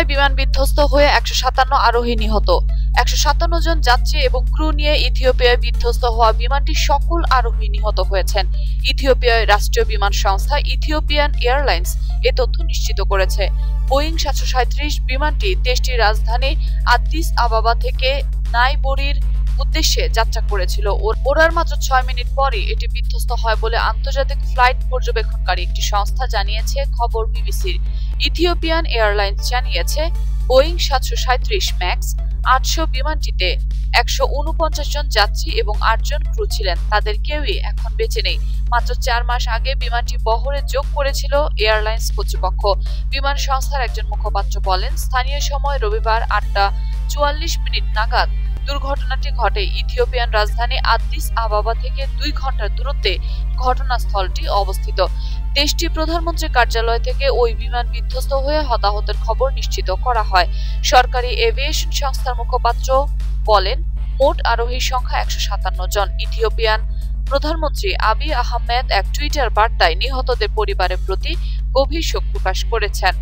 ইথিওপিয়ায় বিমান বিধ্বস্ত হয়ে 157 আরোহী নিহত। 157 জন যাত্রী এবং ক্রু নিয়ে ইথিওপিয়ায় বিধ্বস্ত হওয়া বিমানটির সকল আরোহী নিহত হয়েছেন। ইথিওপিয়ার রাষ্ট্রীয় বিমান সংস্থা ইথিওপিয়ান এয়ারলাইন্স এ তথ্য নিশ্চিত করেছে। বোয়িং 737 বিমানটি দেশটির রাজধানী আদিস আবাবা থেকে নাইরোবির উদ্দেশ্যে যাত্রা করেছিল। ওড়ার মাত্র 6 মিনিট পরে এটি বিধ্বস্ত হয় বলে আন্তর্জাতিক ফ্লাইট পর্যবেক্ষণকারী একটি সংস্থা জানিয়েছে, খবর বিবিসির। ইথিওপিয়ান এয়ারলাইন্স জানিয়েছে, বোয়িং 737 ম্যাক্স 800 বিমানটিতে 149 জন যাত্রী এবং 8 জন ক্রু ছিলেন। তাদের কেউই এখন বেঁচে নেই। মাত্র 4 মাস আগে বিমানটি বহরে যোগ করেছিল এয়ারলাইন্স কর্তৃপক্ষ। বিমান সংস্থার একজন মুখপাত্র বলেন, স্থানীয় সময় রবিবার 8:44 নাগাদ দুর্ঘটনাটি ঘটে। ইথিওপিয়ান রাজধানী আদিস আবাবা থেকে 2 ঘন্টার দূরত্বে ঘটনাস্থলটি অবস্থিত। দেশটির প্রধানমন্ত্রীর কার্যালয় থেকে ওই বিমান বিধ্বস্ত হয়ে হতাহতের খবর নিশ্চিত করা হয়। সরকারি এভিয়েশন সংস্থার মুখপাত্র বলেন, মোট আরোহীর সংখ্যা 157 জন। ইথিওপিয়ান প্রধানমন্ত্রী আবিই আহমেদ এক টুইটার বার্তায় নিহতদের পরিবারের প্রতি গভীর শোক প্রকাশ করেছেন।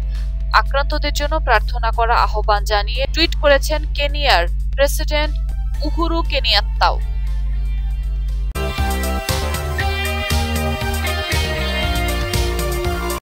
আক্রান্তদের জন্য প্রার্থনা করা আহ্বান জানিয়ে টুইট করেছেন কেনিয়ার প্রেসিডেন্ট উহুরু কেনিয়াত্তাও।